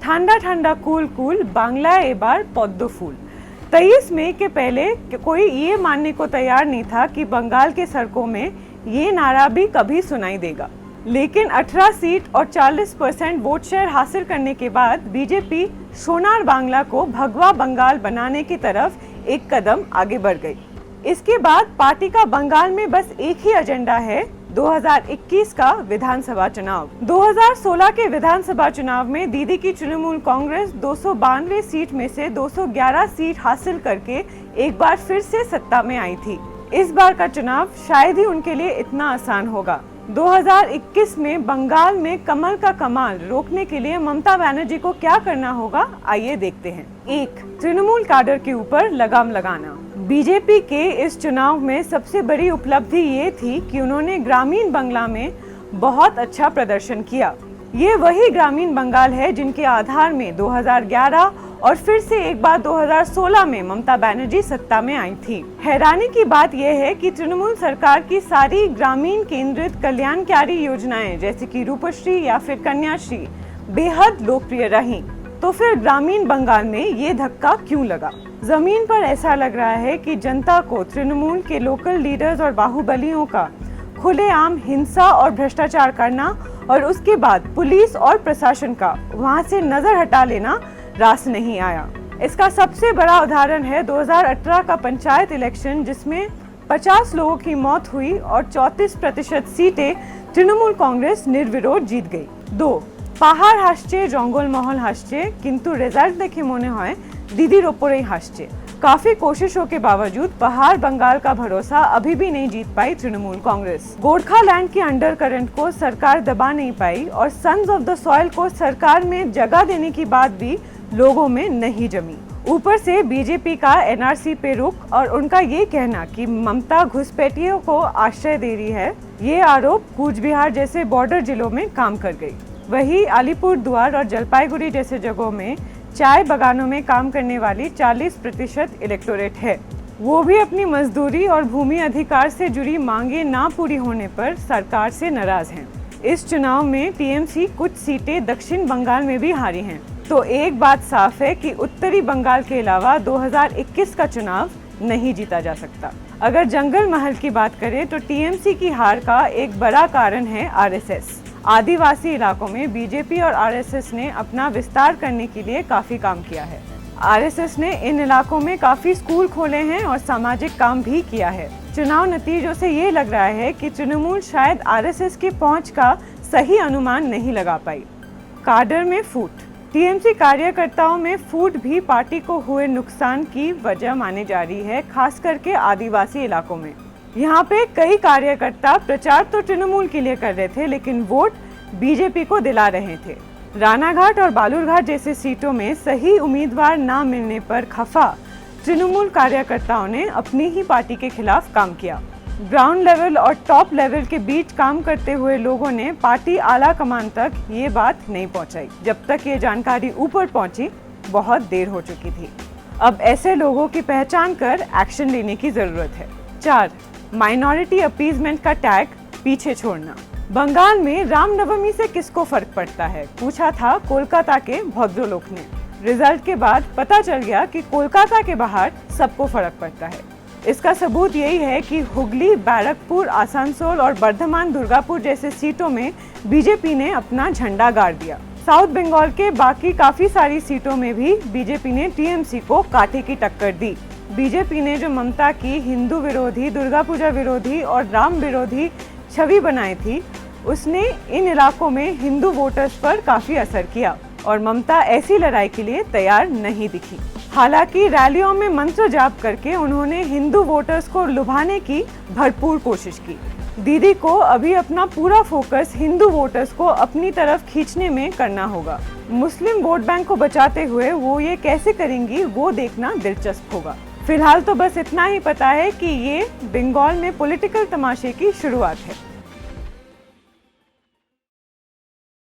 ঠান্ডা ঠান্ডা cool cool Bangla एबार पद्म फूल। 23 मई के पहले कोई ये मानने को तैयार नहीं था कि बंगाल के सड़कों में ये नारा भी कभी सुनाई देगा, लेकिन 18 सीट और 40% वोट शेयर हासिल करने के बाद बीजेपी सोनार बांग्ला को भगवा बंगाल बनाने की तरफ एक कदम आगे बढ़ गई। इसके बाद पार्टी का बंगाल में बस एक ही एजेंडा है, 2021 का विधानसभा चुनाव। 2016 के विधानसभा चुनाव में दीदी की तृणमूल कांग्रेस 292 सीट में से 211 सीट हासिल करके एक बार फिर से सत्ता में आई थी। इस बार का चुनाव शायद ही उनके लिए इतना आसान होगा। 2021 में बंगाल में कमल का कमाल रोकने के लिए ममता बनर्जी को क्या करना होगा, आइए देखते हैं। 1. तृणमूल काडर के ऊपर लगाम लगाना। बीजेपी के इस चुनाव में सबसे बड़ी उपलब्धि ये थी कि उन्होंने ग्रामीण बंगला में बहुत अच्छा प्रदर्शन किया। ये वही ग्रामीण बंगाल है जिनके आधार में 2011 और फिर से एक बार 2016 में ममता बनर्जी सत्ता में आई थी। हैरानी की बात यह है कि तृणमूल सरकार की सारी ग्रामीण केंद्रित कल्याणकारी योजनाएं जैसे कि रूपश्री या फिर कन्याश्री बेहद लोकप्रिय रहीं। तो फिर ग्रामीण बंगाल में ये धक्का क्यों लगा? जमीन पर ऐसा लग रहा है कि जनता को तृणमूल के लोकल लीडर्स और बाहुबलियों का खुलेआम हिंसा और भ्रष्टाचार करना और उसके बाद पुलिस और प्रशासन का वहां से नजर हटा लेना रास नहीं आया। इसका सबसे बड़ा उदाहरण है 2018 का पंचायत इलेक्शन, जिसमें 50 लोगों की मौत हुई और 34% सीटें तृणमूल कांग्रेस निर्विरोध जीत गई। 2. पाहाड़ हासছে জঙ্গলমহল हासছে किंतु रिजल्ट देखे मने হয় दीदीर ओपरेई हासছে। काफी कोशिशों के बावजूद पहाड़ बंगाल का भरोसा अभी भी नहीं जीत पाई तृणमूल कांग्रेस। गोरखालैंड के अंडर करंट को सरकार दबा नहीं पाई और सन्स ऑफ द सॉइल को सरकार में जगह देने की बात भी लोगों में नहीं जमी। ऊपर से बीजेपी का एनआरसी पे रुख और उनका ये कहना कि ममता घुसपैठियों को आश्रय दे रही है, ये आरोप कूच बिहार जैसे बॉर्डर जिलों में काम कर गई। वही अलीपुरद्वार और जलपाईगुड़ी जैसे जगहों में चाय बागानों में काम करने वाली 40% इलेक्टोरेट है। वो भी अपनी मजदूरी और भूमि अधिकार से जुड़ी मांगे ना पूरी होने पर सरकार से नाराज हैं। इस चुनाव में टीएमसी कुछ सीटें दक्षिण बंगाल में भी हारी हैं। तो एक बात साफ है कि उत्तरी बंगाल के अलावा 2021 का चुनाव नहीं जीता जा सकता। अगर जंगल महल की बात करें तो टीएमसी की हार का एक बड़ा कारण है आरएसएस। आदिवासी इलाकों में बीजेपी और आरएसएस ने अपना विस्तार करने के लिए काफी काम किया है। आरएसएस ने इन इलाकों में काफी स्कूल खोले हैं और सामाजिक काम भी किया है। चुनाव नतीजों से ये लग रहा है कि तृणमूल शायद आरएसएस की पहुंच का सही अनुमान नहीं लगा पाई। काडर में फूट। टीएमसी कार्यकर्ताओं में फूट भी पार्टी को हुए नुकसान की वजह मानी जा रही है, खास करके आदिवासी इलाकों में। यहाँ पे कई कार्यकर्ता प्रचार तो तृणमूल के लिए कर रहे थे, लेकिन वोट बीजेपी को दिला रहे थे। रानाघाट और बालूरघाट जैसे सीटों में सही उम्मीदवार ना मिलने पर खफा तृणमूल कार्यकर्ताओं ने अपनी ही पार्टी के खिलाफ काम किया। ग्राउंड लेवल और टॉप लेवल के बीच काम करते हुए लोगों ने पार्टी आला कमान तक ये बात नहीं पहुंचाई। जब तक ये जानकारी ऊपर पहुंची बहुत देर हो चुकी थी। अब ऐसे लोगों की पहचान कर एक्शन लेने की जरूरत है। 4. माइनॉरिटी अपीजमेंट का टैग पीछे छोड़ना। बंगाल में रामनवमी से किसको फर्क पड़ता है, पूछा था कोलकाता के भद्रलोक ने। रिजल्ट के बाद पता चल गया कि कोलकाता के बाहर सबको फर्क पड़ता है। इसका सबूत यही है कि हुगली, बैरकपुर, आसनसोल और बर्धमान दुर्गापुर जैसे सीटों में बीजेपी ने अपना झंडा गाड़ दिया। साउथ बंगाल के बाकी काफी सारी सीटों में भी बीजेपी ने टीएमसी को कांटे की टक्कर दी। बीजेपी ने जो ममता की हिंदू विरोधी, दुर्गा पूजा विरोधी और राम विरोधी छवि बनाई थी, उसने इन इलाकों में हिंदू वोटर्स पर काफी असर किया और ममता ऐसी लड़ाई के लिए तैयार नहीं दिखी। हालांकि रैलियों में मंत्र जाप करके उन्होंने हिंदू वोटर्स को लुभाने की भरपूर कोशिश की। दीदी को अभी अपना पूरा फोकस हिंदू वोटर्स को अपनी तरफ खींचने में करना होगा। मुस्लिम वोट बैंक को बचाते हुए वो ये कैसे करेंगी, वो देखना दिलचस्प होगा। फिलहाल तो बस इतना ही पता है कि ये बंगाल में पॉलिटिकल तमाशे की शुरुआत है।